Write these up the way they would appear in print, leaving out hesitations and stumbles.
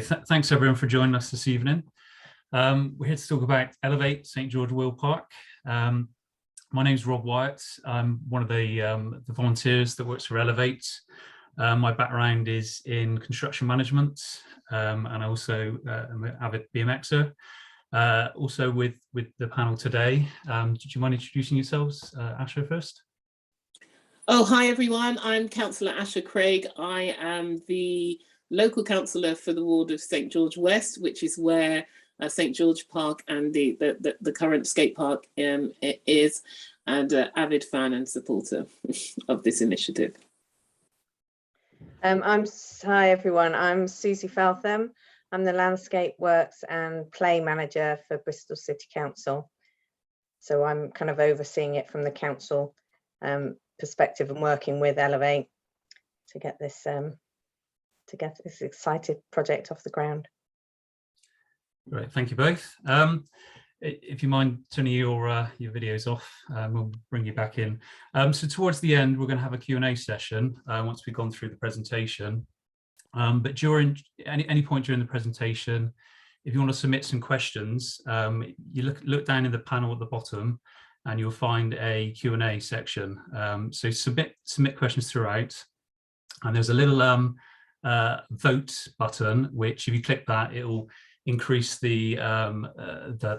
Thanks everyone for joining us this evening. We're here to talk about Elevate St George Wheelpark. My name is Rob Wyatt. I'm one of the volunteers that works for Elevate. My background is in construction management, and I also am an avid BMXer. Also with the panel today, do you mind introducing yourselves? Asha first. Oh, hi everyone. I'm Councillor Asha Craig. I am the local councillor for the ward of St George West, which is where St George Park and the current skate park is, and an avid fan and supporter of this initiative. Hi everyone, I'm Susy Feltham. I'm the Landscape Works and Play Manager for Bristol City Council. So I'm kind of overseeing it from the council perspective and working with Elevate to get this excited project off the ground. Great, thank you both. If you mind turning your videos off, we'll bring you back in. So towards the end, we're going to have a Q&A session once we've gone through the presentation. But during any point during the presentation, if you want to submit some questions, you look down in the panel at the bottom, and you'll find a Q&A section. So submit questions throughout, and there's a little vote button, which if you click that, it will increase the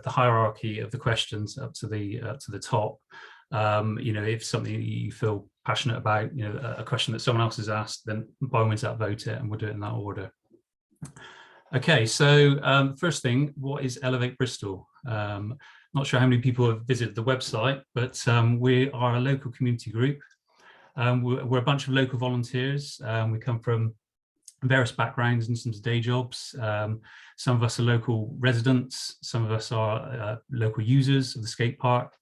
hierarchy of the questions up to the top. You know, if something you feel passionate about, you know, a question that someone else has asked, then by all means vote it, and we'll do it in that order. Okay, so first thing, what is Elevate Bristol? Not sure how many people have visited the website, but we are a local community group. We're a bunch of local volunteers. We come from various backgrounds and some day jobs. Some of us are local residents. Some of us are local users of the skate park.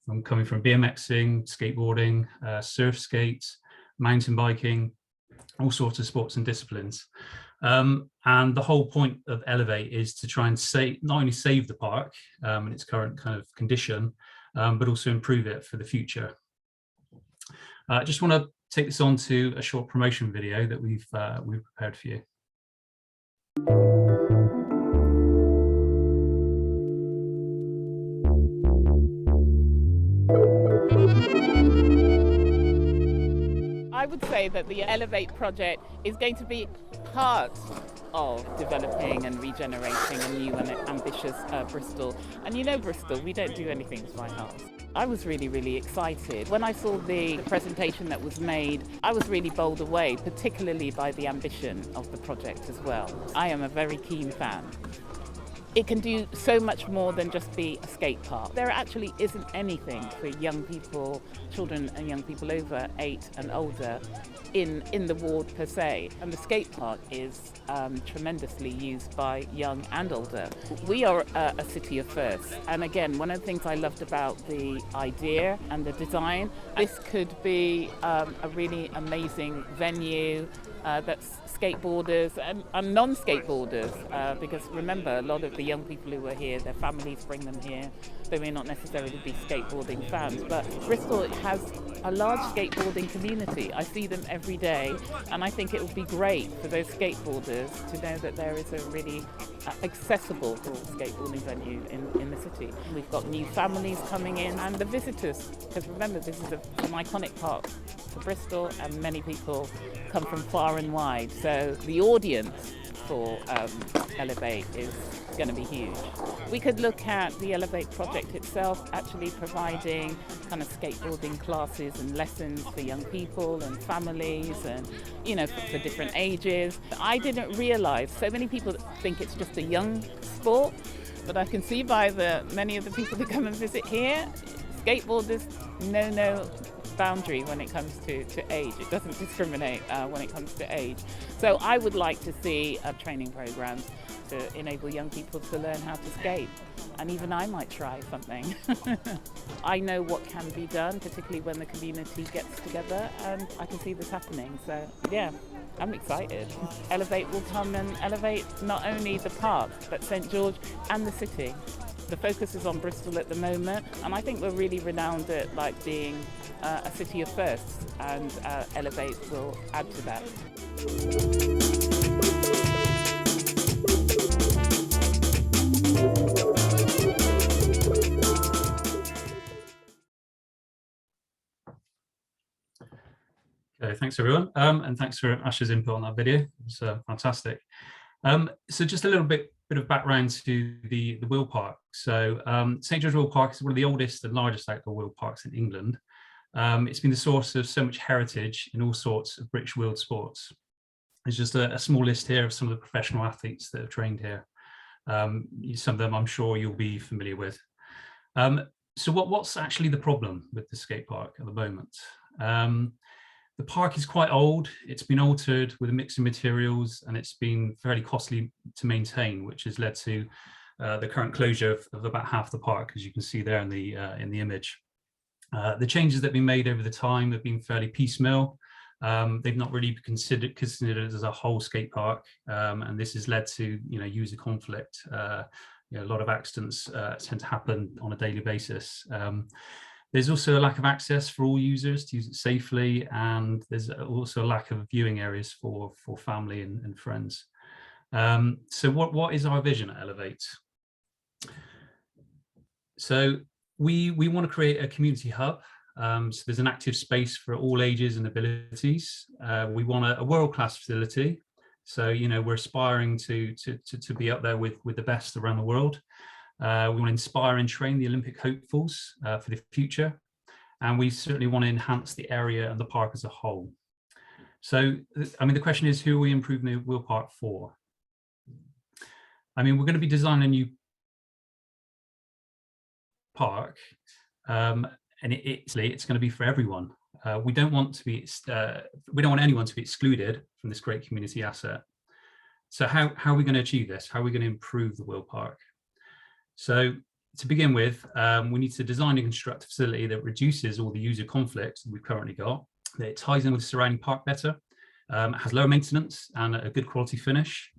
I'm coming from BMXing, skateboarding, surf skates, mountain biking, all sorts of sports and disciplines. And the whole point of Elevate is to try and not only save the park in its current kind of condition, but also improve it for the future. I just want to take this on to a short promotion video that we've prepared for you. I would say that the Elevate project is going to be part of developing and regenerating a new and ambitious Bristol. And you know Bristol, we don't do anything by half. I was really excited. When I saw the presentation that was made, I was really bowled away, particularly by the ambition of the project as well. I am a very keen fan. It can do so much more than just be a skate park. There actually isn't anything for young people, children and young people over 8 and older in the ward per se. And the skate park is tremendously used by young and older. We are a city of firsts. And again, one of the things I loved about the idea and the design, this could be a really amazing venue that's skateboarders and non-skateboarders, because remember, a lot of the young people who are here, their families bring them here. They may not necessarily be skateboarding fans, but Bristol has a large skateboarding community. I see them every day, and I think it would be great for those skateboarders to know that there is a really accessible skateboarding venue in the city. We've got new families coming in, and the visitors, because remember, this is an iconic park for Bristol, and many people come from far and wide. So the audience for Elevate is going to be huge. We could look at the Elevate project itself actually providing kind of skateboarding classes and lessons for young people and families, and you know, for different ages. I didn't realise so many people think it's just a young sport, but I can see by many of the people that come and visit here, skateboarders know no boundary when it comes to age. It doesn't discriminate when it comes to age. So I would like to see training programs to enable young people to learn how to skate. And even I might try something. I know what can be done, particularly when the community gets together, and I can see this happening. So yeah, I'm excited. Elevate will come and elevate not only the park, but St George and the city. The focus is on Bristol at the moment, and I think we're really renowned at being a city of firsts, and Elevate will add to that. Okay, thanks everyone, and thanks for Ash's input on that video. It's fantastic. So just a little bit of background to the Wheelpark. So St George Wheelpark is one of the oldest and largest outdoor wheel parks in England. It's been the source of so much heritage in all sorts of British wheeled sports. There's just a small list here of some of the professional athletes that have trained here. Some of them I'm sure you'll be familiar with. So what's actually the problem with the skate park at the moment? The park is quite old. It's been altered with a mix of materials, and it's been fairly costly to maintain, which has led to the current closure of about half the park, as you can see there in the image. The changes that have been made over the time have been fairly piecemeal. They've not really considered as a whole skate park, and this has led to user conflict. A lot of accidents tend to happen on a daily basis. There's also a lack of access for all users to use it safely, and there's also a lack of viewing areas for family and friends. So what is our vision at Elevate? So we want to create a community hub. So there's an active space for all ages and abilities. We want a world-class facility. So we're aspiring to be up there with the best around the world. We want to inspire and train the Olympic hopefuls for the future, and we certainly want to enhance the area and the park as a whole. So, the question is, who are we improving the wheel park for? We're going to be designing a new park, and it's going to be for everyone. We don't want anyone to be excluded from this great community asset. So, how are we going to achieve this? How are we going to improve the wheel park? So to begin with, we need to design and construct a facility that reduces all the user conflict we've currently got, that it ties in with the surrounding park better, has lower maintenance and a good quality finish.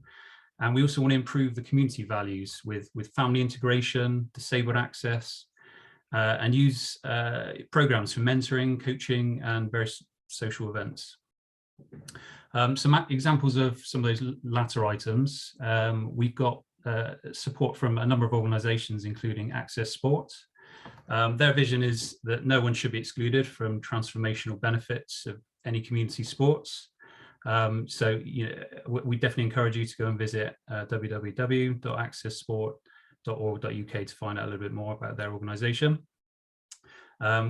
And we also want to improve the community values with family integration, disabled access, and use programs for mentoring, coaching, and various social events. Some examples of some of those latter items, we've got support from a number of organisations, including Access Sport. Their vision is that no one should be excluded from transformational benefits of any community sports. So we definitely encourage you to go and visit www.accessport.org.uk to find out a little bit more about their organisation.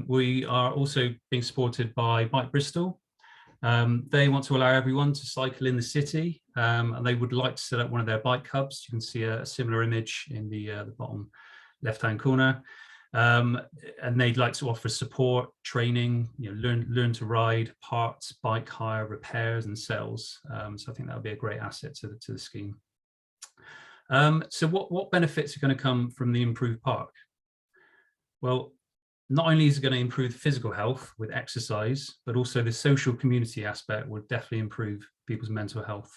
We are also being supported by Bike Bristol. They want to allow everyone to cycle in the city, and they would like to set up one of their bike hubs. You can see a similar image in the bottom left-hand corner, and they'd like to offer support, training, learn to ride, parts, bike hire, repairs, and sales. So I think that would be a great asset to the scheme. So what benefits are going to come from the improved park? Well, not only is it going to improve physical health with exercise, but also the social community aspect will definitely improve people's mental health.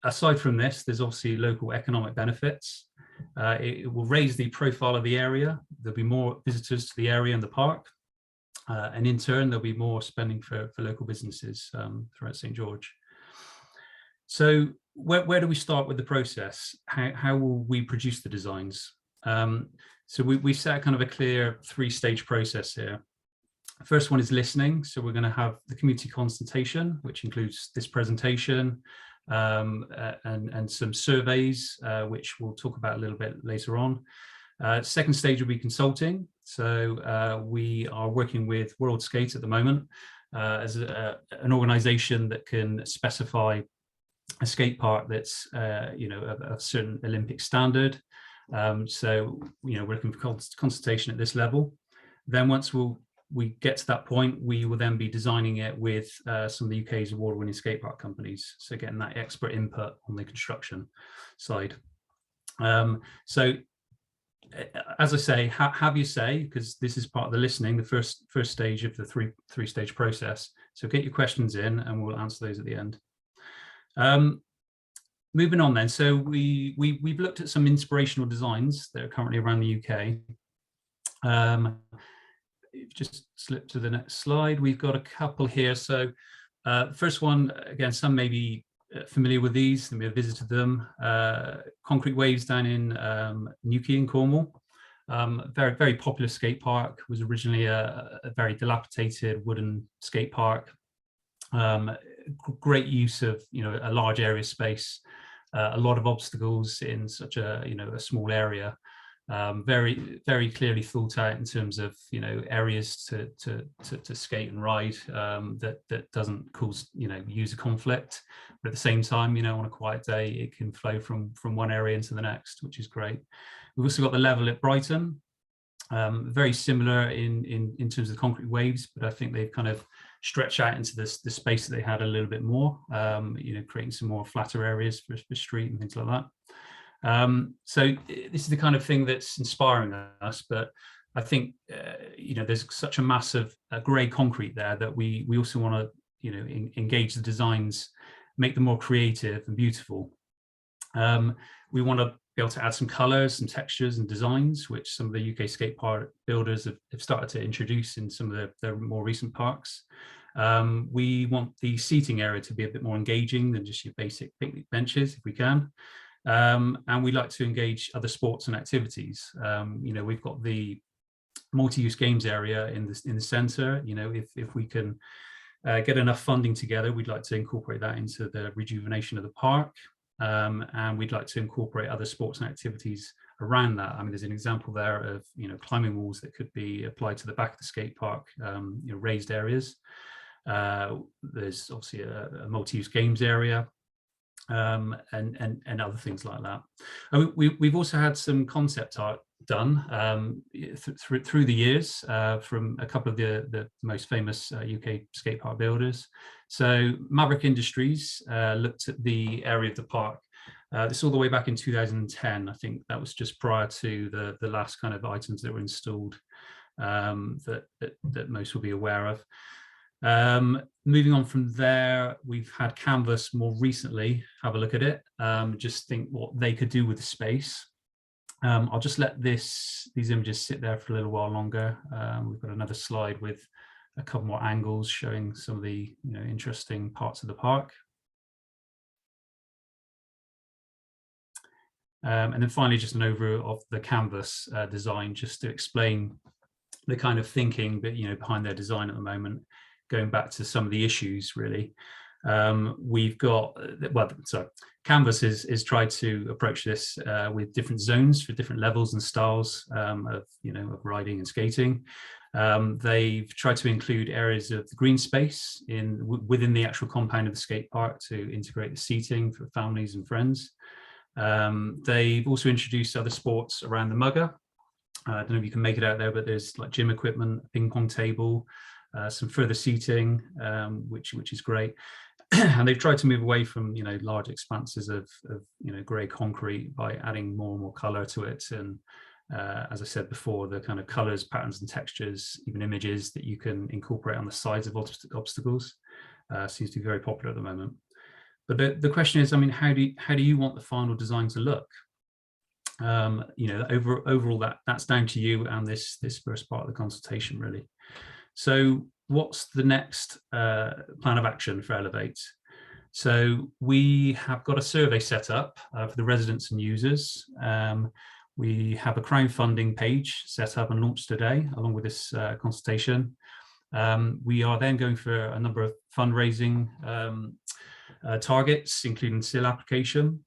Aside from this, there's obviously local economic benefits. It will raise the profile of the area. There'll be more visitors to the area and the park. And in turn, there'll be more spending for local businesses throughout St George. So where do we start with the process? How will we produce the designs? So we set kind of a clear three-stage process here. First one is listening. So we're going to have the community consultation, which includes this presentation and some surveys, which we'll talk about a little bit later on. Second stage will be consulting. So we are working with World Skate at the moment as an organisation that can specify a skate park that's of a certain Olympic standard. So we're looking for consultation at this level. Then once we get to that point, we will then be designing it with some of the UK's award-winning skate park companies. So getting that expert input on the construction side. So as I say, have your say, because this is part of the listening, the first stage of the three-stage process. So get your questions in and we'll answer those at the end. Moving on then, so we've looked at some inspirational designs that are currently around the UK. Just slip to the next slide. We've got a couple here. So first one, again, some may be familiar with these, and we have visited them. Concrete waves down in Newquay in Cornwall. Very, very popular skate park. Was originally a very dilapidated wooden skate park. Great use of, a large area space, a lot of obstacles in such a, a small area. Very, very clearly thought out in terms of, areas to skate and ride, that doesn't cause, user conflict. But at the same time, on a quiet day, it can flow from one area into the next, which is great. We've also got the level at Brighton, very similar in terms of the concrete waves, but I think they've kind of stretched out into the space that they had a little bit more, creating some more flatter areas for street and things like that. So this is the kind of thing that's inspiring us, but I think, there's such a massive grey concrete there that we also want to, engage the designs, make them more creative and beautiful. We want to be able to add some colours, some textures and designs, which some of the UK skate park builders have started to introduce in some of their more recent parks. We want the seating area to be a bit more engaging than just your basic picnic benches, if we can. And we like to engage other sports and activities. We've got the multi-use games area in the centre. If we can get enough funding together, we'd like to incorporate that into the rejuvenation of the park. And we'd like to incorporate other sports and activities around that. I mean, there's an example there of, climbing walls that could be applied to the back of the skate park, raised areas. There's obviously a multi-use games area, and other things like that. We've also had some concept art done through the years from a couple of the most famous UK skate park builders. So Maverick Industries looked at the area of the park. This all the way back in 2010. I think that was just prior to the last kind of items that were installed, that most will be aware of. Moving on from there, we've had Canvas more recently have a look at it, just think what they could do with the space. I'll just let these images sit there for a little while longer. We've got another slide with a couple more angles showing some of the interesting parts of the park. And then finally, just an overview of the Canvas design, just to explain the kind of thinking that behind their design at the moment, going back to some of the issues really. We've got, Canvas is tried to approach this with different zones for different levels and styles of riding and skating. They've tried to include areas of the green space within the actual compound of the skate park to integrate the seating for families and friends. They've also introduced other sports around the mugger. I don't know if you can make it out there, but there's like gym equipment, a ping pong table, some further seating, which is great. And they've tried to move away from large expanses of grey concrete by adding more and more colour to it. And as I said before, the kind of colours, patterns and textures, even images that you can incorporate on the sides of obstacles seems to be very popular at the moment. But the question is, I mean, how do you want the final design to look? Overall, that's down to you and this first part of the consultation, really. So what's the next plan of action for Elevate? So we have got a survey set up for the residents and users. We have a crowdfunding page set up and launched today, along with this consultation. We are then going for a number of fundraising targets, including seal application,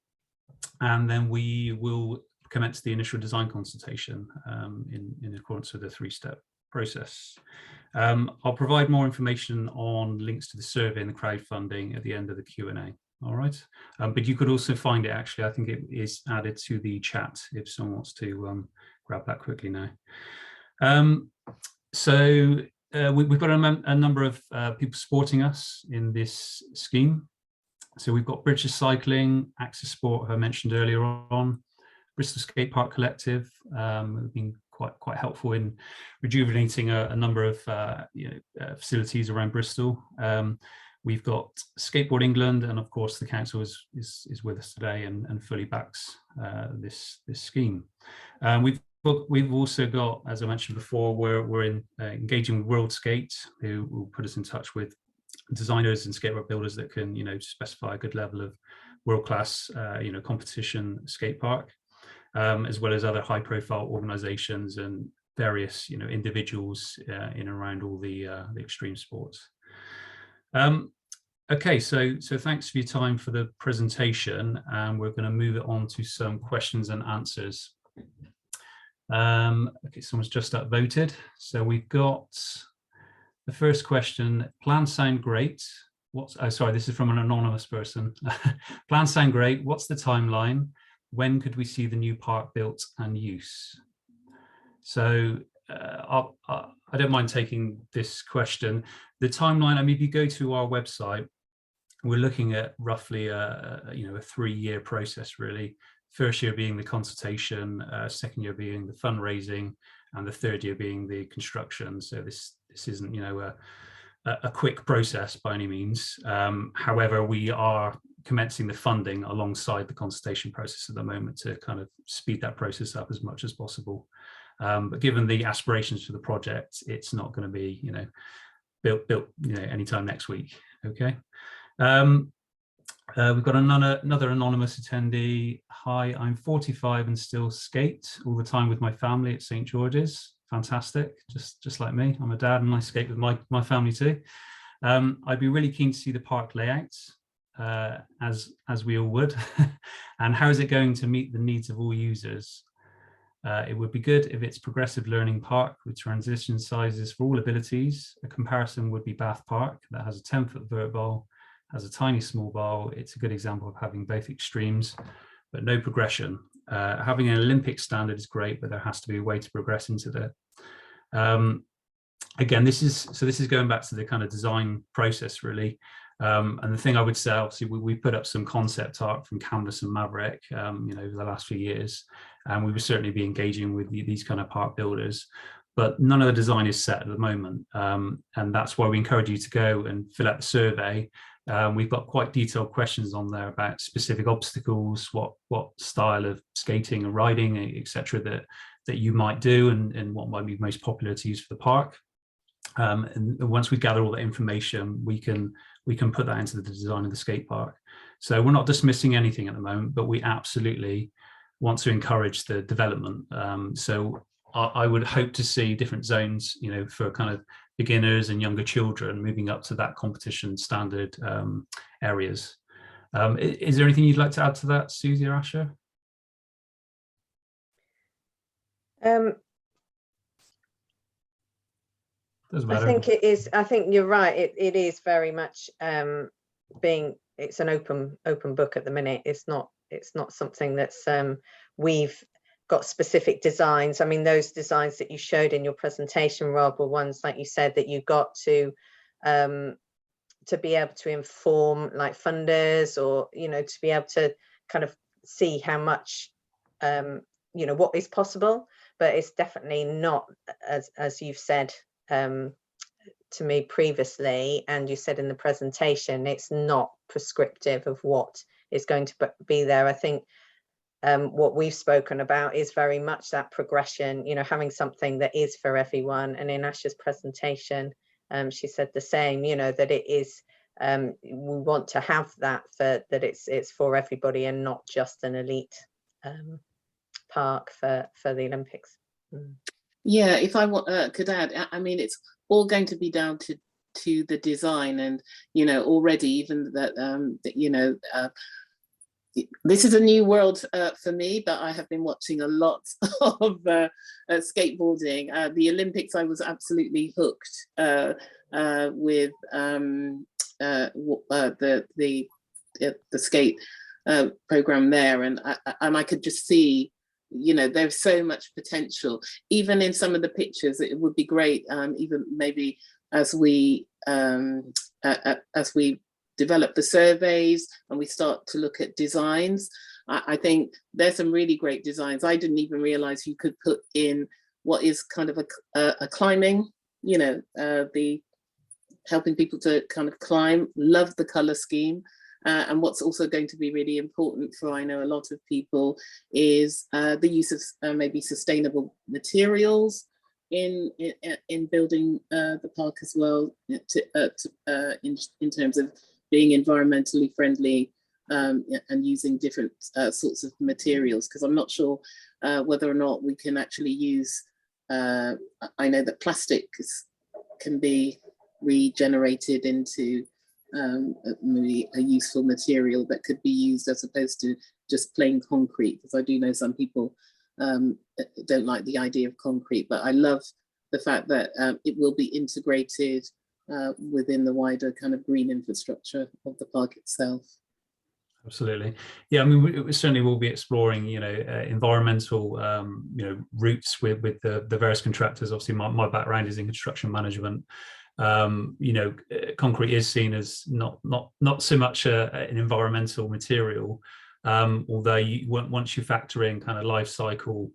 and then we will commence the initial design consultation in accordance with the 3-step process. I'll provide more information on links to the survey and the crowdfunding at the end of the Q&A. All right, but you could also find it, actually, I think it is added to the chat if someone wants to grab that quickly now. We've got a number of people supporting us in this scheme. So we've got British Cycling, Access Sport, who I mentioned earlier on, Bristol Skate Park Collective, who've been quite helpful in rejuvenating a number of facilities around Bristol. We've got Skateboard England, and of course the council is with us today and fully backs this scheme. We've also got, as I mentioned before, we're engaging with World Skate, who will put us in touch with designers and skateboard builders that can specify a good level of world-class competition skate park. as well as other high-profile organisations and various, individuals in and around all the extreme sports. Okay, so thanks for your time for the presentation, and we're going to move it on to some questions and answers. Okay, someone's just upvoted. So we've got the first question. Plans sound great. Sorry, this is from an anonymous person. Plans sound great. What's the timeline? When could we see the new park built and use? So I don't mind taking this question. The timeline, I mean, if you go to our website, we're looking at roughly a 3-year process, really. First year being the consultation, second year being the fundraising, and the third year being the construction. So this isn't, a quick process by any means. However, we are commencing the funding alongside the consultation process at the moment to kind of speed that process up as much as possible. But given the aspirations for the project, it's not going to be, built anytime next week. Okay. We've got another anonymous attendee. Hi, I'm 45 and still skate all the time with my family at St George's. Fantastic, just like me. I'm a dad and I skate with my family too. I'd be really keen to see the park layout, as we all would. And how is it going to meet the needs of all users? It would be good if it's progressive learning park with transition sizes for all abilities. A comparison would be Bath Park that has a 10-foot vert bowl, has a tiny small bowl. It's a good example of having both extremes, but no progression. Having an Olympic standard is great, but there has to be a way to progress into that. Again, this is going back to the kind of design process, really. And the thing I would say, obviously, we put up some concept art from Canvas and Maverick, over the last few years, and we will certainly be engaging with these kind of park builders. But none of the design is set at the moment, and that's why we encourage you to go and fill out the survey. We've got quite detailed questions on there about specific obstacles, what style of skating and riding, etc., that you might do, and what might be most popular to use for the park. And once we gather all that information, we can put that into the design of the skate park. So we're not dismissing anything at the moment, but we absolutely want to encourage the development. So I would hope to see different zones, for kind of beginners and younger children moving up to that competition standard areas. Is there anything you'd like to add to that, Susy or Asher? Doesn't matter. I think it is. I think you're right. It is very much it's an open book at the minute. It's not something that's we've got specific designs. I mean, those designs that you showed in your presentation, Rob, were ones, like you said, that you got to be able to inform like funders, or to be able to kind of see how much what is possible. But it's definitely not, as you've said to me previously, and you said in the presentation, it's not prescriptive of what is going to be there. I think what we've spoken about is very much that progression, having something that is for everyone. And in Asha's presentation, she said the same, that it is, we want to have that, that it's for everybody and not just an elite park for the Olympics. Yeah, if I could add, I mean, it's all going to be down to the design, and already even that this is a new world for me, but I have been watching a lot of skateboarding. The Olympics, I was absolutely hooked with the skate program there, and I could just see, there's so much potential, even in some of the pictures. It would be great, even maybe as we develop the surveys and we start to look at designs. I think there's some really great designs. I didn't even realize you could put in what is kind of a climbing, the helping people to kind of climb. Love the color scheme. And what's also going to be really important for, I know, a lot of people, is the use of maybe sustainable materials in building the park as well, in terms of being environmentally friendly. and using different sorts of materials, because I'm not sure whether or not we can actually use, I know that plastics can be regenerated into maybe a useful material that could be used as opposed to just plain concrete, because I do know some people don't like the idea of concrete, but I love the fact that it will be integrated within the wider kind of green infrastructure of the park itself. Absolutely. Yeah, I mean, we certainly will be exploring, environmental, routes with the various contractors. Obviously, my background is in construction management. Concrete is seen as not so much an environmental material, although once you factor in kind of life cycle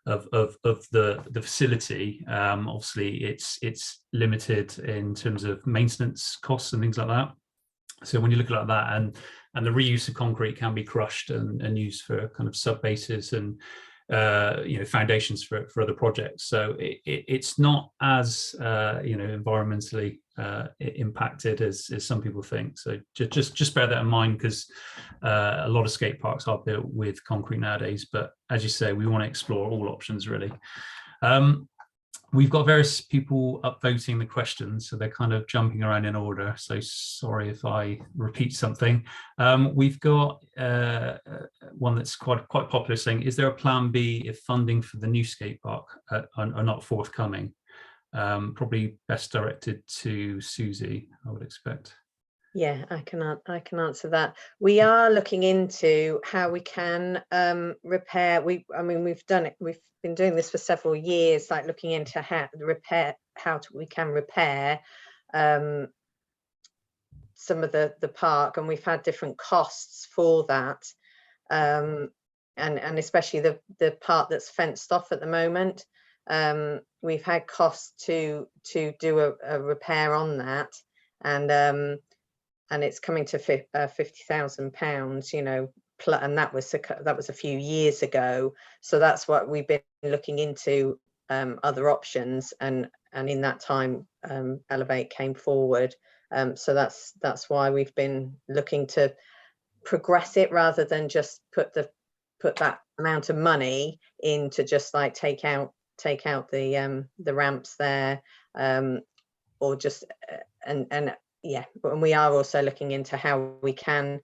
of the facility, obviously it's limited in terms of maintenance costs and things like that. So when you look at that, and the reuse of concrete can be crushed and used for kind of sub bases and foundations for other projects. So it's not as environmentally impacted as some people think. So just bear that in mind, because a lot of skate parks are built with concrete nowadays. But as you say, we want to explore all options really. We've got various people upvoting the questions, so they're kind of jumping around in order. So sorry if I repeat something. We've got one that's quite popular, saying, is there a plan B if funding for the new skate park are not forthcoming? Probably best directed to Susy, I would expect. Yeah, I can answer that. We are looking into how we can repair. We've been doing this for several years, like looking into how we can repair some of the park, and we've had different costs for that, and especially the part that's fenced off at the moment. We've had costs to do a repair on that, and it's coming to £50,000, and that was a few years ago. So that's what we've been looking into, other options, and in that time Elevate came forward. So that's why we've been looking to progress it rather than just put that amount of money in to just like take out the ramps there, or just and we are also looking into how we can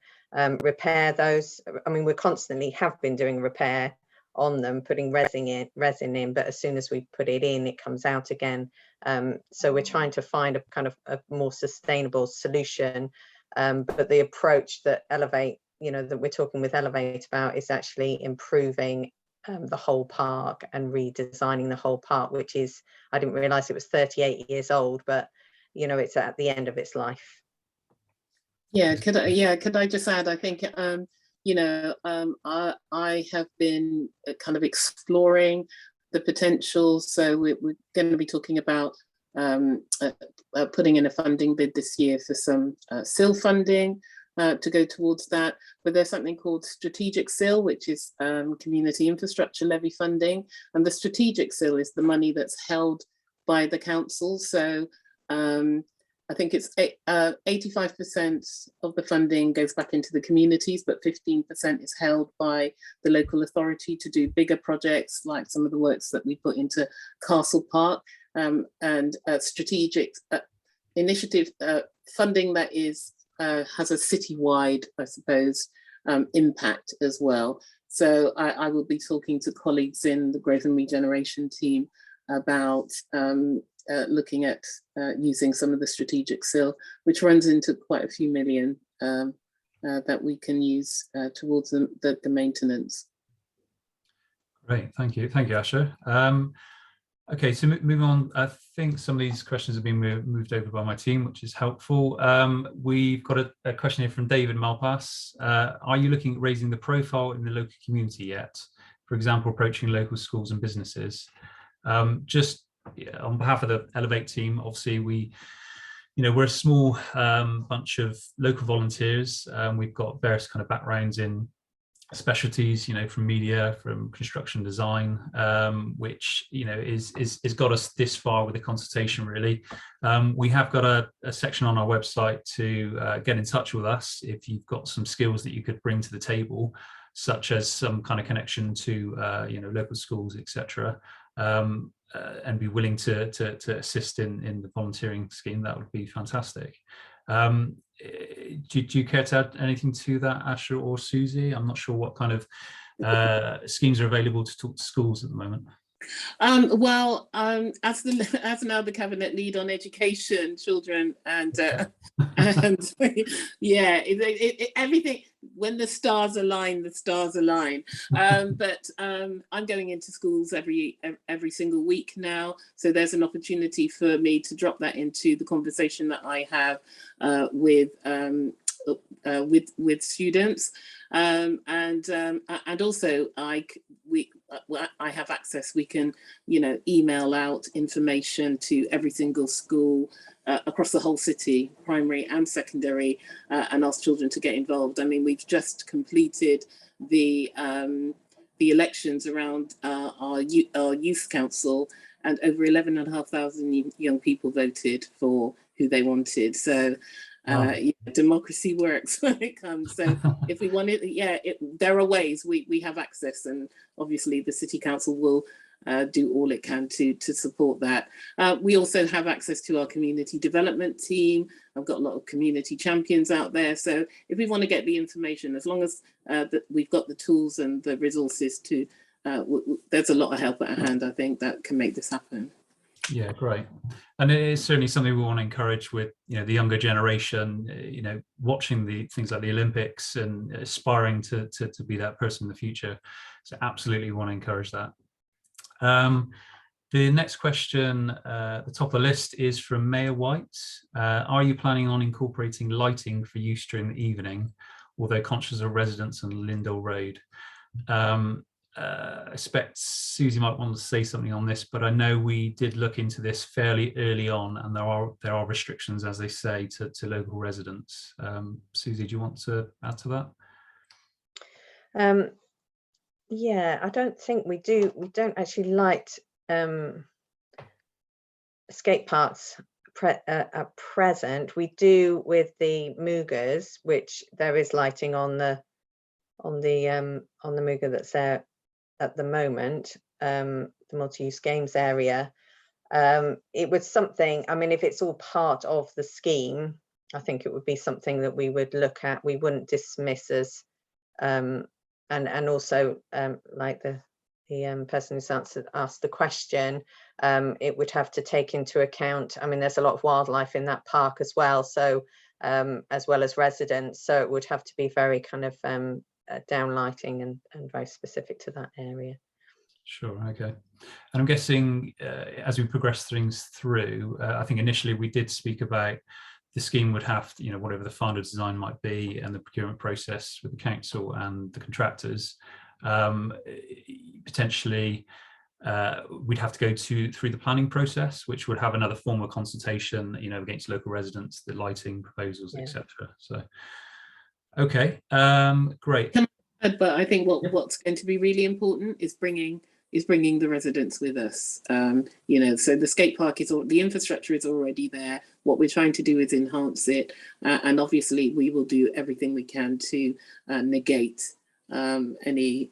repair those. I mean, we constantly have been doing repair on them, putting resin in, but as soon as we put it in, it comes out again. So we're trying to find a kind of a more sustainable solution. But the approach that Elevate, that we're talking with Elevate about, is actually improving the whole park and redesigning the whole park, which is, I didn't realize it was 38 years old, but it's at the end of its life. Yeah, could I just add, I think I have been kind of exploring the potential. So we're going to be talking about putting in a funding bid this year for some SIL funding to go towards that. But there's something called strategic SIL, which is community infrastructure levy funding, and the strategic SIL is the money that's held by the council. So I think it's 85% of the funding goes back into the communities, but 15% is held by the local authority to do bigger projects, like some of the works that we put into Castle Park, and strategic initiative funding that is has a citywide, I suppose, impact as well. So I will be talking to colleagues in the growth and regeneration team about looking at using some of the strategic SIL, which runs into quite a few million that we can use towards the maintenance. Great, thank you, Asha. Okay, so moving on, I think some of these questions have been moved over by my team, which is helpful. We've got a question here from David Malpass. Are you looking at raising the profile in the local community yet? For example, approaching local schools and businesses? Just on behalf of the Elevate team, obviously we're a small bunch of local volunteers. We've got various kind of backgrounds in specialties, from media, from construction design, which is got us this far with the consultation. Really, we have got a section on our website to get in touch with us if you've got some skills that you could bring to the table, such as some kind of connection to local schools, etc. And be willing to assist in the volunteering scheme. That would be fantastic. Do you care to add anything to that, Asher or Susy? I'm not sure what kind of schemes are available to talk to schools at the moment. As now the cabinet lead on education, children, and and yeah, everything. When the stars align, the stars align. But I'm going into schools every single week now, so there's an opportunity for me to drop that into the conversation that I have with students, and also I have access. We can email out information to every single school across the whole city, primary and secondary, and ask children to get involved. I mean, we've just completed the elections around our youth council, and over 11,500 young people voted for who they wanted. So democracy works when it comes. So if we want it, there are ways we have access, and obviously the city council will do all it can to support that. We also have access to our community development team. I've got a lot of community champions out there. So if we want to get the information, as long as that we've got the tools and the resources to, there's a lot of help at hand, I think, that can make this happen. Yeah, great. And it is certainly something we want to encourage with the younger generation, watching the things like the Olympics and aspiring to be that person in the future. So absolutely want to encourage that. The next question at the top of the list is from Mayor White. Are you planning on incorporating lighting for use during the evening, although conscious of residents on Lindell Road? I expect Susy might want to say something on this, but I know we did look into this fairly early on, and there are restrictions, as they say, to local residents. Susy, do you want to add to that? Yeah, I don't think we do. We don't actually light skate parks at present. We do with the Moogers, which there is lighting on the Mooger that's there at the moment, the multi-use games area. It was something, I mean, if it's all part of the scheme, I think it would be something that we would look at. We wouldn't dismiss as and also like the person who's asked the question, it would have to take into account, I mean, there's a lot of wildlife in that park as well, so as well as residents, so it would have to be very kind of downlighting and very specific to that area. Sure, okay. And I'm guessing as we progress things through, I think initially we did speak about the scheme would have, whatever the final design might be, and the procurement process with the council and the contractors. Potentially, we'd have to go through the planning process, which would have another form of consultation, against local residents, the lighting proposals, etc. So, okay, great. But I think what's going to be really important is bringing the residents with us. So the skate park the infrastructure is already there. What we're trying to do is enhance it, and obviously we will do everything we can to negate any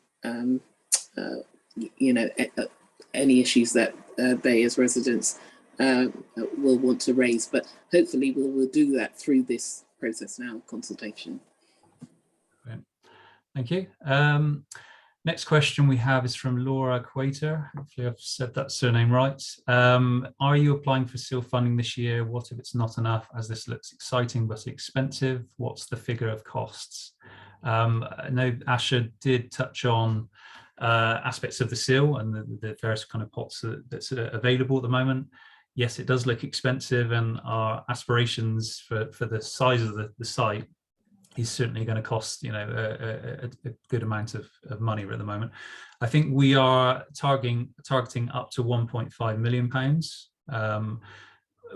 any issues that they as residents will want to raise. But hopefully we'll do that through this process now, consultation. Great. Thank you. Next question we have is from Laura Quater. Hopefully I've said that surname right. Are you applying for seal funding this year? What if it's not enough, as this looks exciting but expensive? What's the figure of costs? I know Asher did touch on aspects of the seal and the various kind of pots that's available at the moment. Yes, it does look expensive, and our aspirations for the size of the site is certainly going to cost a good amount of money at the moment. I think we are targeting up to £1.5 million.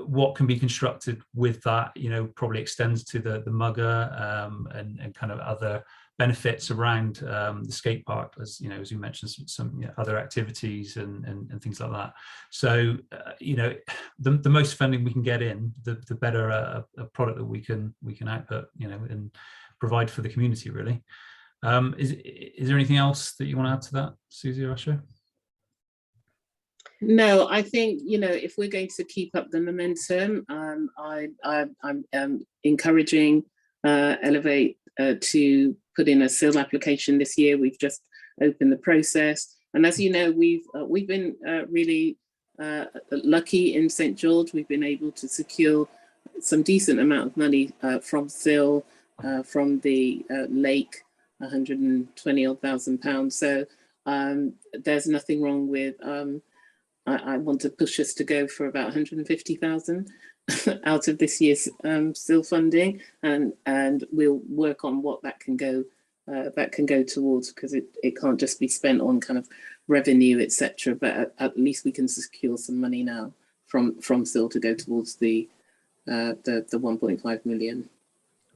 What can be constructed with that, probably extends to the mugger and kind of other benefits around the skate park, as you know, as you mentioned, some other activities and things like that. So you know, the most funding we can get in, the better a product that we can output, you know, and provide for the community, really. Is there anything else that you want to add to that, Susy or Asha? No, I think, you know, if we're going to keep up the momentum, I'm encouraging Elevate to put in a SIL application this year. We've just opened the process, and as you know, we've been really lucky in St George. We've been able to secure some decent amount of money from SIL, from the lake, 120,000 pounds. So there's nothing wrong with. I want to push us to go for about 150,000 out of this year's SIL funding, and we'll work on what that can go towards, because it can't just be spent on kind of revenue, etc. But at least we can secure some money now from SIL to go towards the 1.5 million.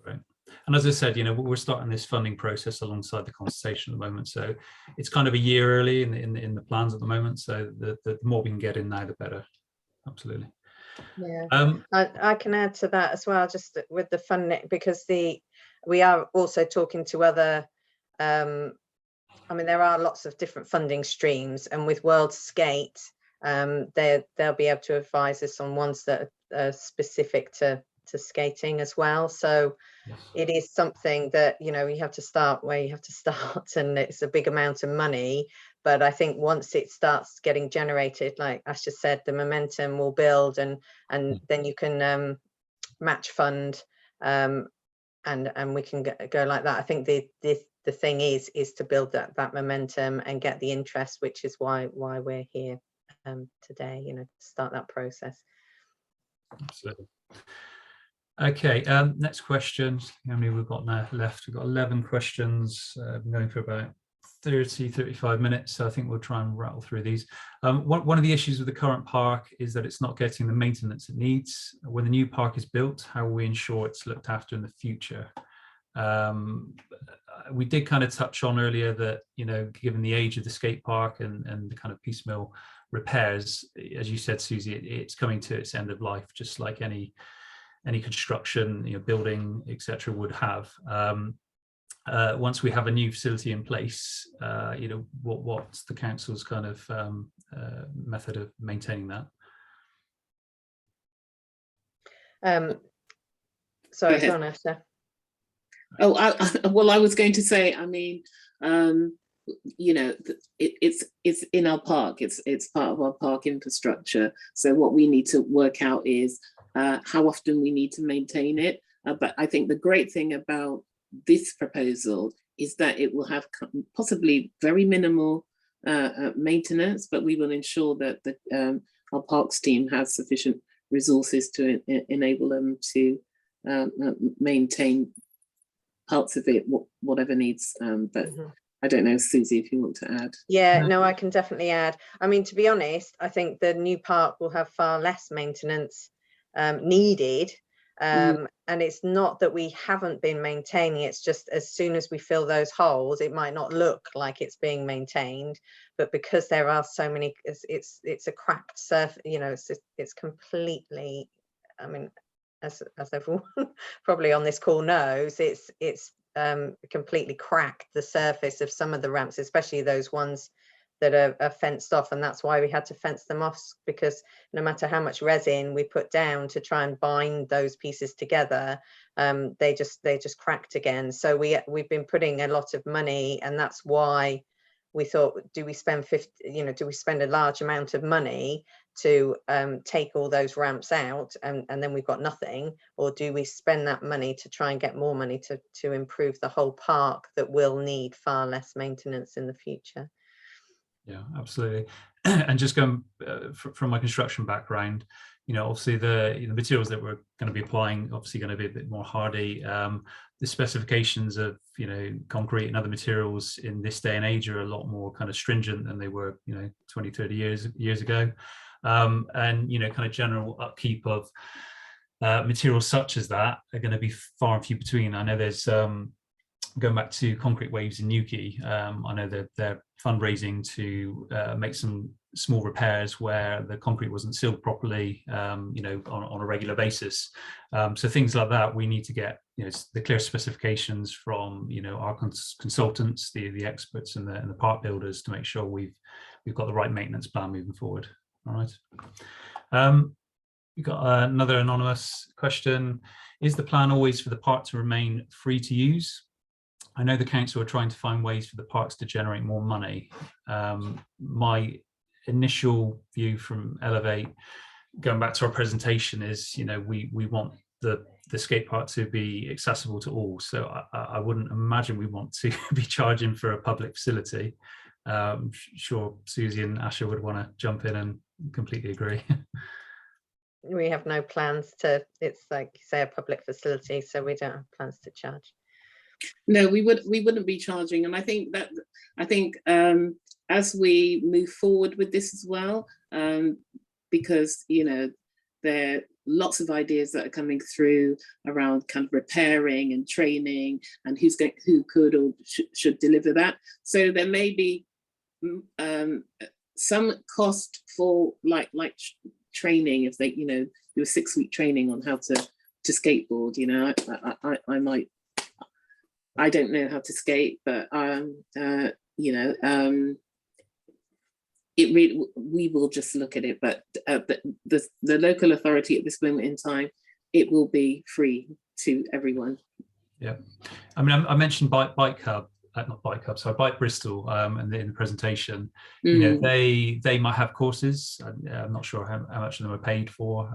Right. And as I said, you know, we're starting this funding process alongside the consultation at the moment, so it's kind of a year early in the plans at the moment. So the more we can get in now, the better. Absolutely. Yeah, I can add to that as well, just with the funding, because we are also talking to other. I mean, there are lots of different funding streams, and with World Skate, they'll be able to advise us on ones that are specific to skating as well. So yes, it is something that, you know, you have to start where you have to start, and it's a big amount of money. But I think once it starts getting generated, like Ash just said, the momentum will build, and then you can match fund, and we can go like that. I think the thing is to build that momentum and get the interest, which is why we're here today, you know, to start that process. absolutely. Okay, next question. How many we've got now left? We've got 11 questions. Been going for about 35 minutes, so I think we'll try and rattle through these. One of the issues with the current park is that it's not getting the maintenance it needs. When the new park is built, how will we ensure it's looked after in the future? We did kind of touch on earlier that, you know, given the age of the skate park and the kind of piecemeal repairs, as you said, Susy, it's coming to its end of life, just like any construction, you know, building, etc. would have. Once we have a new facility in place, you know, what's the council's kind of method of maintaining that? Sorry, go on, Esther. Oh, well, I was going to say, I mean, you know, it's in our park. It's part of our park infrastructure. So what we need to work out is how often we need to maintain it. But I think the great thing about this proposal is that it will have possibly very minimal maintenance, but we will ensure that our parks team has sufficient resources to enable them to maintain parts of it, whatever needs. But I don't know, Susy, if you want to add. Yeah, no, I can definitely add. I mean, to be honest, I think the new park will have far less maintenance needed. And it's not that we haven't been maintaining, it's just as soon as we fill those holes, it might not look like it's being maintained, but because there are so many, it's a cracked surface, you know, it's completely, I mean, as everyone probably on this call knows, it's completely cracked the surface of some of the ramps, especially those ones that are fenced off, and that's why we had to fence them off, because no matter how much resin we put down to try and bind those pieces together, they just cracked again. So we've been putting a lot of money, and that's why we thought, do we spend a large amount of money to take all those ramps out, and then we've got nothing, or do we spend that money to try and get more money to improve the whole park that will need far less maintenance in the future? Yeah, absolutely. And just going from my construction background, you know, obviously the materials that we're going to be applying, obviously going to be a bit more hardy. The specifications of, you know, concrete and other materials in this day and age are a lot more kind of stringent than they were, you know, 20, 30 years ago. And, you know, kind of general upkeep of materials such as that are going to be far and few between. I know there's going back to Concrete Waves in Newquay, I know that they're fundraising to make some small repairs where the concrete wasn't sealed properly, you know, on a regular basis. So things like that, we need to get, you know, the clear specifications from, you know, our consultants, the experts and the park builders to make sure we've got the right maintenance plan moving forward. All right. We've got another anonymous question. Is the plan always for the park to remain free to use? I know the council are trying to find ways for the parks to generate more money. My initial view from Elevate, going back to our presentation, is, you know, we want the skate park to be accessible to all. So I wouldn't imagine we want to be charging for a public facility. I'm sure Susy and Asha would want to jump in and completely agree. We have no plans to, it's like you say, a public facility, so we don't have plans to charge. No, we wouldn't be charging, and I think as we move forward with this as well, because, you know, there are lots of ideas that are coming through around kind of repairing and training and who could or should deliver that. So there may be some cost for like training, if they, you know, do a 6-week training on how to skateboard. You know, I might, I don't know how to skate, but you know, it really, we will just look at it. But the local authority at this moment in time, it will be free to everyone. Yeah, I mean, I mentioned Bike Hub, not Bike Hub, sorry, Bike Bristol, in the presentation. You know, they might have courses. I'm not sure how much of them are paid for.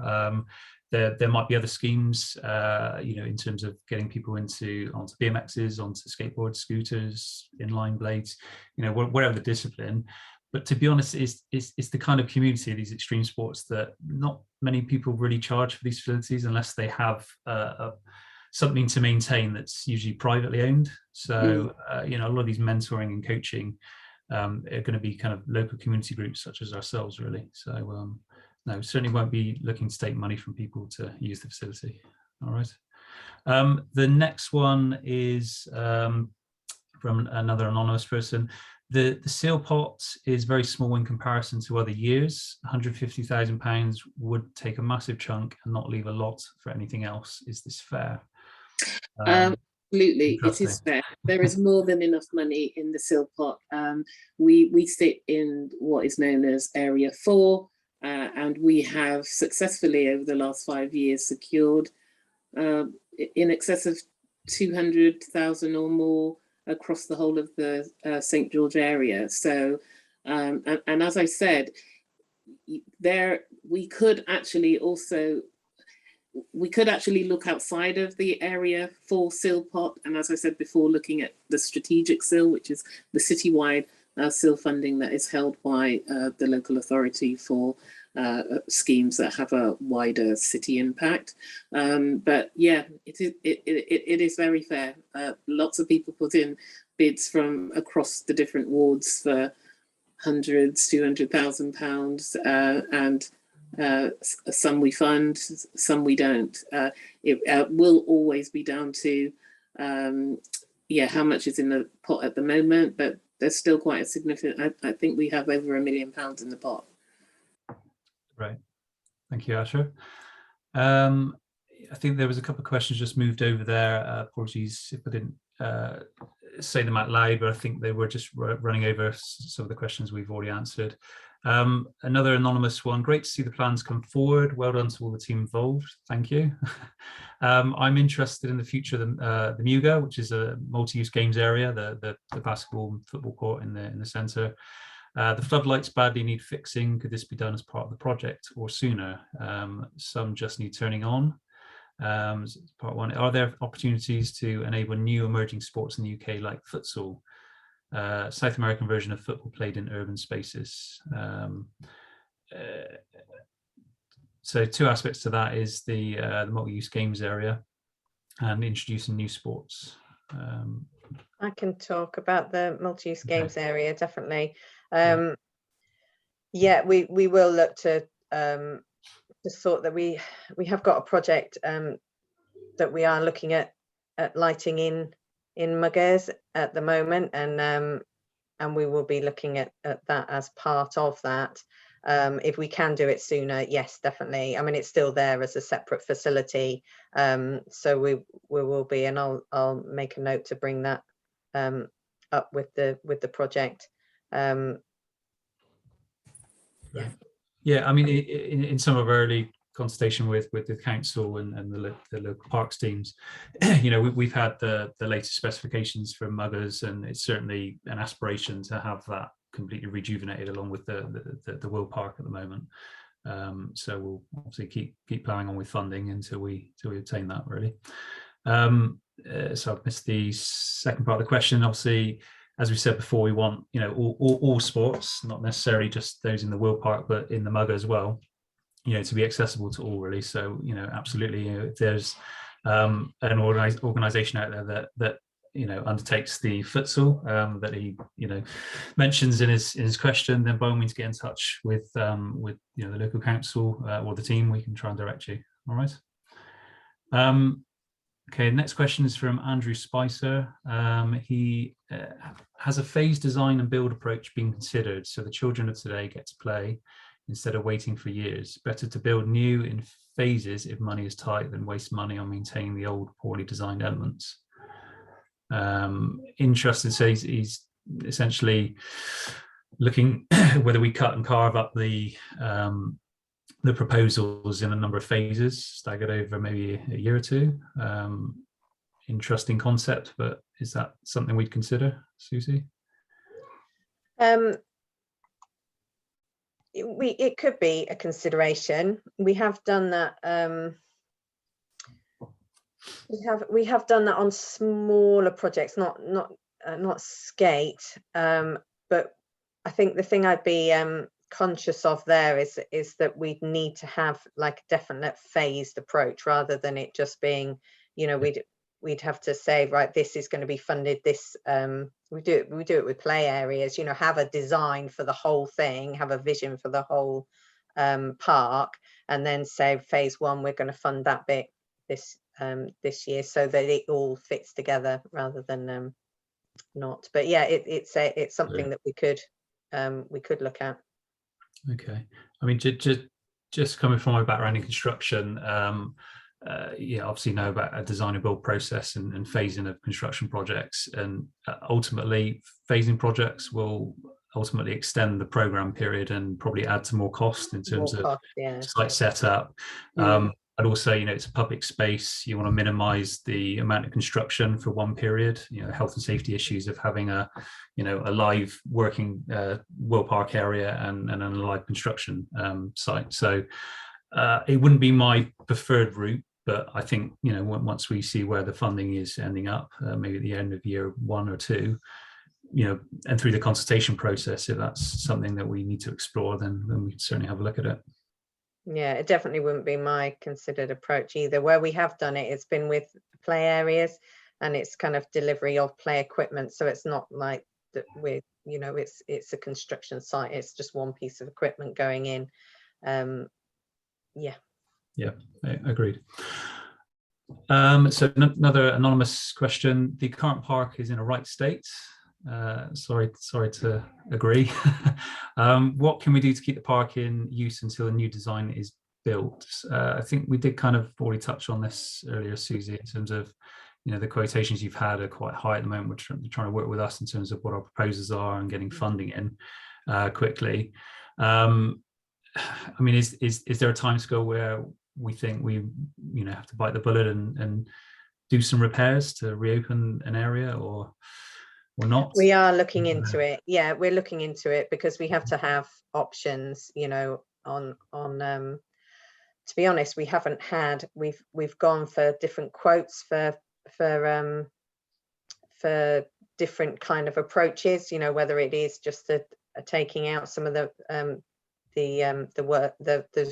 There might be other schemes, you know, in terms of getting people onto BMXs, onto skateboards, scooters, inline blades, you know, whatever the discipline. But to be honest, it's the kind of community of these extreme sports that not many people really charge for these facilities unless they have something to maintain that's usually privately owned. So, you know, a lot of these mentoring and coaching are going to be kind of local community groups such as ourselves, really. So, no, certainly won't be looking to take money from people to use the facility. All right. The next one is from another anonymous person. The seal pot is very small in comparison to other years. £150,000 would take a massive chunk and not leave a lot for anything else. Is this fair? Absolutely, it is fair. There is more than enough money in the seal pot. We sit in what is known as Area 4. And we have successfully, over the last 5 years, secured in excess of 200,000 or more across the whole of the St George area. So, and as I said, we could actually look outside of the Area 4 seal pot. And as I said before, looking at the strategic seal, which is the citywide seal funding that is held by the local authority for schemes that have a wider city impact. But yeah, it is very fair. Lots of people put in bids from across the different wards for hundreds, £200,000, and some we fund, some we don't. It will always be down to how much is in the pot at the moment, but there's still quite a significant, I think we have over £1 million in the pot. Right. Thank you, Asha. I think there was a couple of questions just moved over there. Apologies if I didn't say them out loud, but I think they were just running over some of the questions we've already answered. Another anonymous one. Great to see the plans come forward. Well done to all the team involved. Thank you. I'm interested in the future of the Muga, which is a multi-use games area, the basketball and football court in the centre. The floodlights badly need fixing. Could this be done as part of the project or sooner? Some just need turning on. Part one. Are there opportunities to enable new emerging sports in the UK like futsal? South American version of football played in urban spaces. So two aspects to that is the multi-use games area and introducing new sports. I can talk about the multi-use games area, definitely. Yeah, we will look to sort that we have got a project that we are looking at lighting in in Muggers at the moment, and we will be looking at that as part of that. If we can do it sooner, yes, definitely. I mean, it's still there as a separate facility, so we will be, and I'll make a note to bring that up with the project. Yeah, I mean, in some of our early consultation with the council and the local parks teams, you know, we've had the latest specifications from Muggers, and it's certainly an aspiration to have that completely rejuvenated along with the Wheelpark at the moment. So we'll obviously keep plowing on with funding until we obtain that, really. So I've missed the second part of the question. Obviously, as we said before, we want, you know, all sports, not necessarily just those in the Wheelpark, but in the Mugger as well, you know, to be accessible to all, really. So, you know, absolutely, you know, if there's an organisation out there that you know undertakes the futsal that he, you know, mentions in his question, then by all means get in touch with you know, the local council or the team. We can try and direct you. All right. Okay, next question is from Andrew Spicer. He has a phased design and build approach being considered, so the children of today get to play instead of waiting for years. Better to build new in phases if money is tight than waste money on maintaining the old poorly designed elements. Interested, so he's essentially looking whether we cut and carve up the proposals in a number of phases, staggered over maybe a year or two. Interesting concept, but is that something we'd consider, Susy? It could be a consideration. We have done that. We have done that on smaller projects, not skate. But I think the thing I'd be conscious of there is that we'd need to have like a definite phased approach rather than it just being, you know, we'd have to say, right, this is going to be funded, this we do it with play areas, you know, have a design for the whole thing, have a vision for the whole park, and then say phase one, we're going to fund that bit this year, so that it all fits together rather than not. But yeah, it's something that we could look at. Okay, I mean, just coming from my background in construction, yeah, obviously know about a design and build process and phasing of construction projects, and ultimately phasing projects will ultimately extend the program period and probably add to more cost in terms of site setup. And also, you know, it's a public space. You want to minimize the amount of construction for one period, you know, health and safety issues of having a live working Wheelpark area and a live construction site. So it wouldn't be my preferred route, but I think, you know, once we see where the funding is ending up, maybe at the end of year 1 or 2, you know, and through the consultation process, if that's something that we need to explore, then we can certainly have a look at it. Yeah, it definitely wouldn't be my considered approach either. Where we have done it, it's been with play areas, and it's kind of delivery of play equipment. So it's not like that we're, you know, it's a construction site. It's just one piece of equipment going in. Yeah, agreed. So another anonymous question: the current park is in a right state. Sorry to agree. What can we do to keep the park in use until a new design is built? I think we did kind of already touch on this earlier, Susy, in terms of, you know, the quotations you've had are quite high at the moment. We're trying to work with us in terms of what our proposals are and getting funding in quickly. I mean, is there a timescale where we think we, you know, have to bite the bullet and do some repairs to reopen an area, or not? We are looking into it. Yeah, we're looking into it because we have to have options, you know, on to be honest, we haven't had, we've gone for different quotes for different kind of approaches, you know, whether it is just a taking out some of those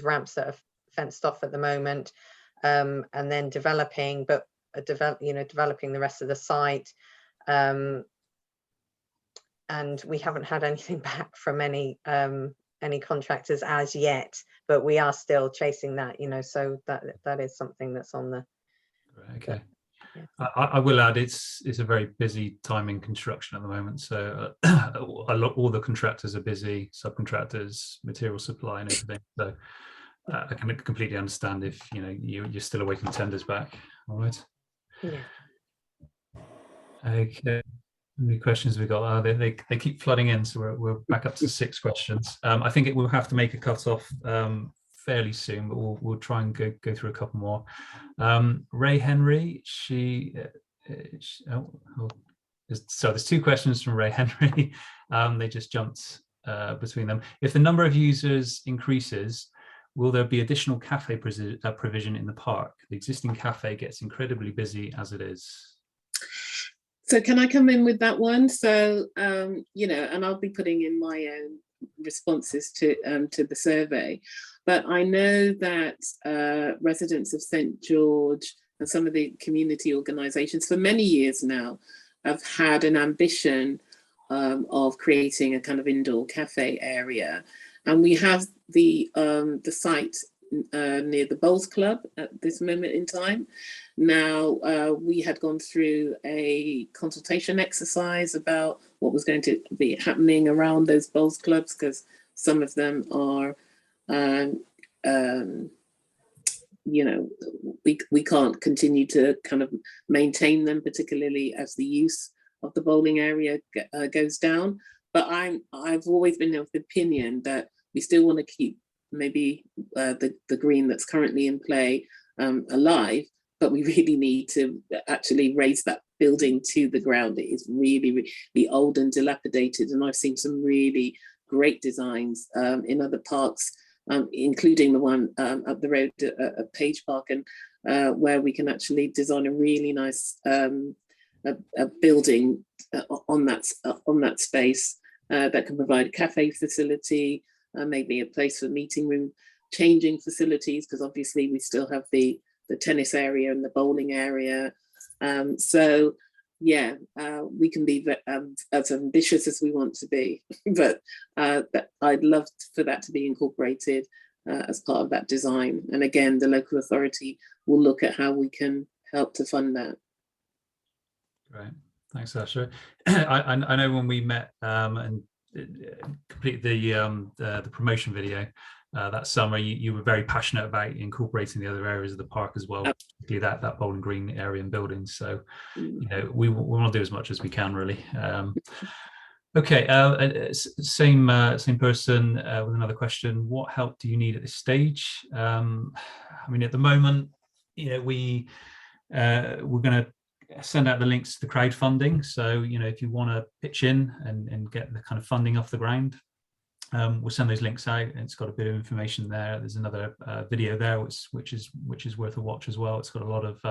ramps that are fenced off at the moment, and then developing the rest of the site. And we haven't had anything back from any contractors as yet, but we are still chasing that, you know, so that is something that's on the. Okay. I will add it's a very busy time in construction at the moment. So all the contractors are busy, subcontractors, material supply, and everything. So I can completely understand if you're still awaiting tenders back. All right. Yeah. Okay. How many questions we got? They keep flooding in, so we're back up to 6 questions. I think we'll have to make a cut off fairly soon, but we'll try and go through a couple more. Ray Henry, there's 2 questions from Ray Henry. They just jumped between them. If the number of users increases, will there be additional cafe provision in the park? The existing cafe gets incredibly busy as it is. So can I come in with that one? So, and I'll be putting in my own responses to the survey, but I know that residents of St George and some of the community organisations for many years now have had an ambition of creating a kind of indoor cafe area, and we have the site near the Bowls Club at this moment in time. Now, we had gone through a consultation exercise about what was going to be happening around those bowls clubs, because some of them are, we can't continue to kind of maintain them, particularly as the use of the bowling area goes down. But I've always been of the opinion that we still want to keep maybe the green that's currently in play alive, but we really need to actually raise that building to the ground. It is really, really old and dilapidated, and I've seen some really great designs in other parks, including the one up the road at Page Park, and where we can actually design a really nice a building on that space that can provide a cafe facility, maybe a place for meeting room changing facilities, because obviously we still have the tennis area and the bowling area. So yeah, we can be as ambitious as we want to be, but I'd love for that to be incorporated as part of that design. And again, the local authority will look at how we can help to fund that. Great, thanks, Asha. I know when we met and completed the promotion video that summer, you were very passionate about incorporating the other areas of the park as well, particularly that bowling green area and buildings. So we want to do as much as we can, really. Okay, same person with another question. What help do you need at this stage? I mean, at the moment, we're going to send out the links to the crowdfunding. So, if you want to pitch in and get the kind of funding off the ground, we'll send those links out, and it's got a bit of information there. There's another video there which is worth a watch as well. It's got a lot of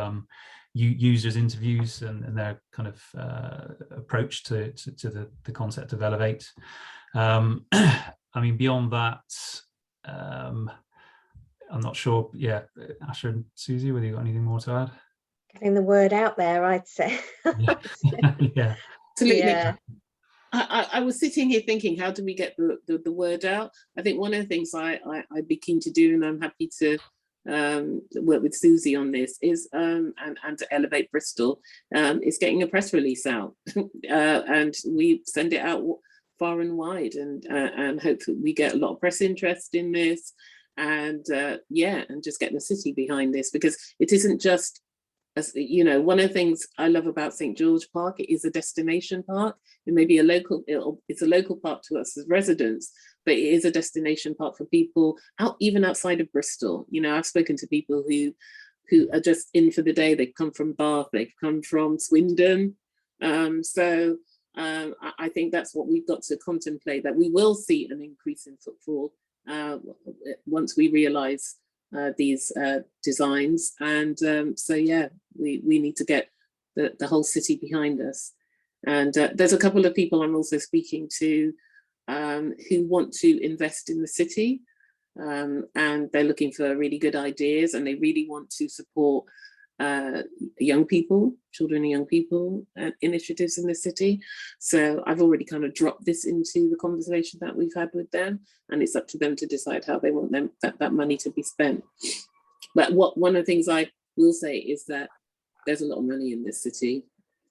users interviews and their kind of approach to the concept of Elevate. I mean, beyond that, I'm not sure. Yeah, Asha and Susie, whether you got anything more to add? Getting the word out there, I'd say. Yeah, absolutely. Yeah. I was sitting here thinking, how do we get the word out? I think one of the things I'd be keen to do, and I'm happy to work with Susy on this, is and to Elevate Bristol, is getting a press release out, and we send it out far and wide, and hope that we get a lot of press interest in this, and and just get the city behind this, because it isn't just, one of the things I love about St George Park, it is a destination park. It may be it's a local park to us as residents, but it is a destination park for people even outside of Bristol. I've spoken to people who are just in for the day. They've come from Bath, they've come from Swindon. So I think that's what we've got to contemplate, that we will see an increase in footfall once we realise these designs, and so yeah, we need to get the whole city behind us. And there's a couple of people I'm also speaking to who want to invest in the city, and they're looking for really good ideas, and they really want to support young people, children and young people initiatives in the city. So I've already kind of dropped this into the conversation that we've had with them, and it's up to them to decide how they want that money to be spent. But one of the things I will say is that there's a lot of money in this city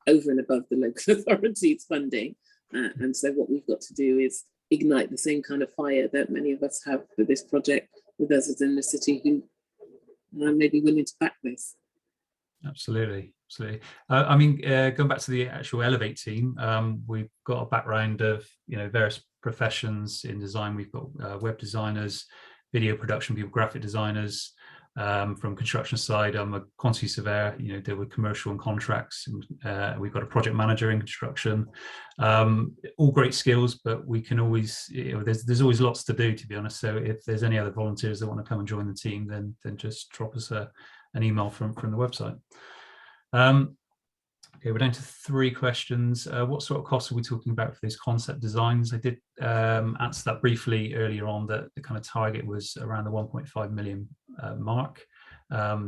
over and above the local authorities funding. And so what we've got to do is ignite the same kind of fire that many of us have for this project with others in the city who may be willing to back this. Absolutely, absolutely. I mean, going back to the actual Elevate team, we've got a background of, various professions in design. We've got web designers, video production people, graphic designers. From construction side, I'm a quantity surveyor, deal with commercial and contracts. We've got a project manager in construction. All great skills, but we can always, there's always lots to do, to be honest. So if there's any other volunteers that want to come and join the team, then just drop us an email from the website. Okay, we're down to 3 questions. What sort of costs are we talking about for these concept designs? I did answer that briefly earlier on, that the kind of target was around the 1.5 million mark,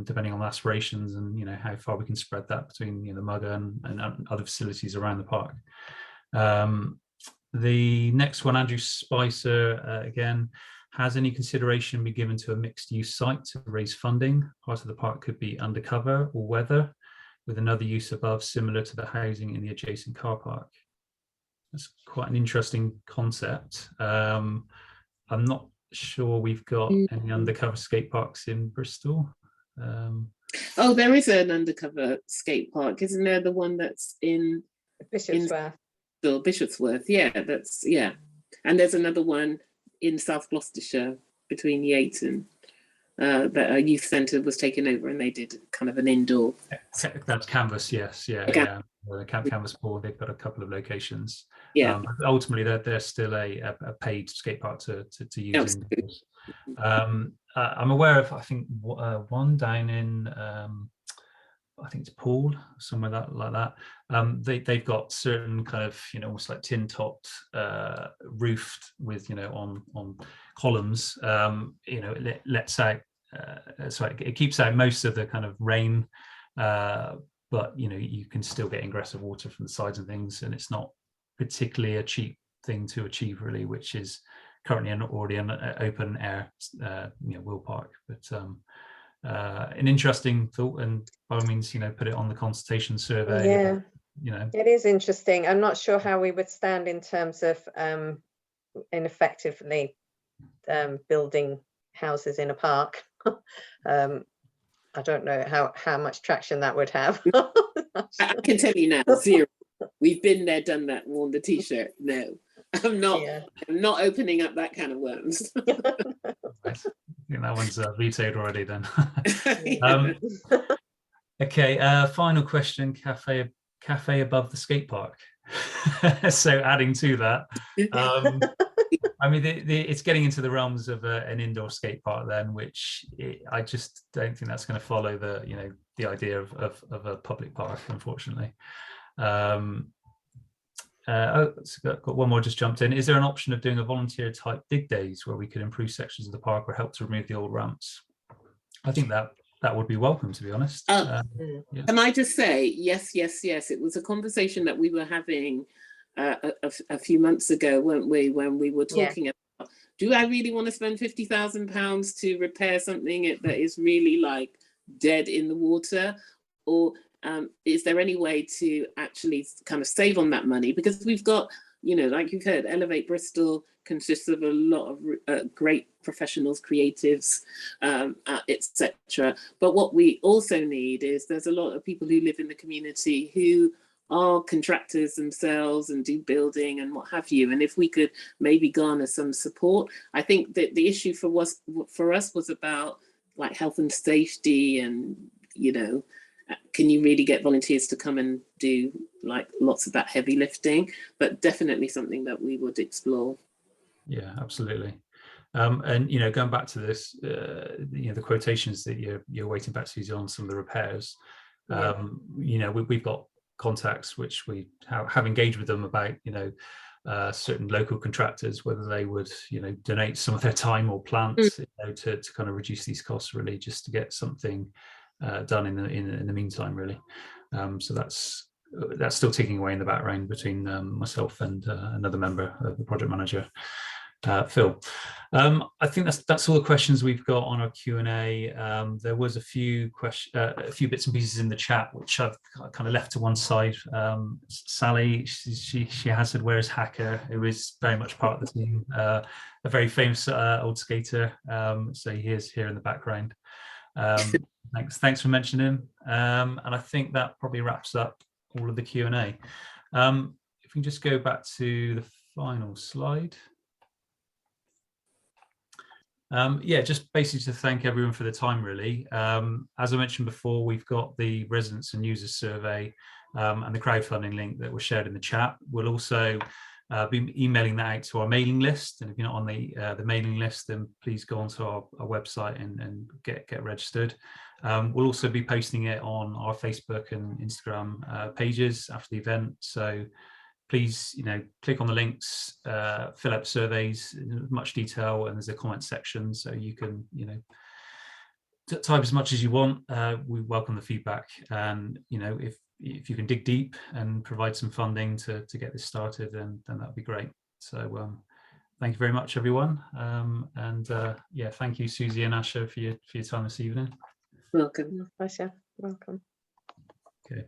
depending on aspirations and how far we can spread that between the Mugger and other facilities around the park. The next one, Andrew Spicer, again, has any consideration been given to a mixed use site to raise funding? Part of the park could be undercover or weather, with another use above, similar to the housing in the adjacent car park. That's quite an interesting concept. I'm not sure we've got any undercover skate parks in Bristol. Oh, there is an undercover skate park, isn't there? The one that's in Bishopsworth. Bishopsworth, yeah. And there's another one in South Gloucestershire between Yates and that a youth centre was taken over, and they did kind of an indoor. That's Canvas, yes, yeah. The Canvas board, they've got a couple of locations. Yeah. But ultimately, they're still a paid skate park to use. I'm aware of, I think, one down in, I think it's Poole, somewhere like that. They've got certain kind of, almost like tin topped, roofed with, on columns. It lets out. It keeps out most of the kind of rain, but you can still get ingress of water from the sides and things, and it's not particularly a cheap thing to achieve, really, which is currently already an open air Wheelpark. But an interesting thought, and by all means, put it on the consultation survey. It is interesting. I'm not sure how we would stand in terms of ineffectively building houses in a park. I don't know how much traction that would have. I can tell you now, 0. We've been there, done that, worn the t-shirt. No, I'm not opening up that can of worms. I think that one's vetoed already then. Okay, final question, cafe above the skate park. So adding to that, I mean, it's getting into the realms of an indoor skate park then, which I just don't think that's going to follow the idea of a public park, unfortunately. Got one more just jumped in. Is there an option of doing a volunteer type dig days where we could improve sections of the park or help to remove the old ramps? I think that would be welcome, to be honest. Yeah. Can I just say, yes. It was a conversation that we were having a few months ago, weren't we, when we were talking about, do I really want to spend £50,000 to repair something that is really like dead in the water, or is there any way to actually kind of save on that money? Because we've got, like you've heard, Elevate Bristol consists of a lot of great professionals, creatives, etc. But what we also need is, there's a lot of people who live in the community who are contractors themselves and do building and what have you. And if we could maybe garner some support, I think that the issue for us was about like health and safety, and can you really get volunteers to come and do like lots of that heavy lifting? But definitely something that we would explore. Yeah, absolutely. And going back to this, the quotations that you're waiting back, Susy, on some of the repairs. We've got contacts which we have engaged with them about certain local contractors, whether they would donate some of their time or plants to kind of reduce these costs, really, just to get something done in the meantime, really. So that's still ticking away in the background between myself and another member of the project manager, Phil. I think that's all the questions we've got on our Q&A. There was a few bits and pieces in the chat which I've kind of left to one side. Sally, she has said, "Where is Hacker?" who is very much part of the team, a very famous old skater. So he is here in the background. Thanks for mentioning him. And I think that probably wraps up all of the Q&A. If we can just go back to the final slide. Yeah, just basically to thank everyone for the time, really. As I mentioned before, we've got the residents and users survey and the crowdfunding link that was shared in the chat. We'll also be emailing that out to our mailing list, and if you're not on the mailing list, then please go onto our website and get registered. We'll also be posting it on our Facebook and Instagram pages after the event, so please, click on the links, fill out surveys in much detail, and there's a comment section, so you can, type as much as you want. We welcome the feedback, and if you can dig deep and provide some funding to get this started, then that'd be great. So thank you very much, everyone, and yeah, thank you, Susy and Asha, for your time this evening. Welcome. Pleasure. Welcome. Okay.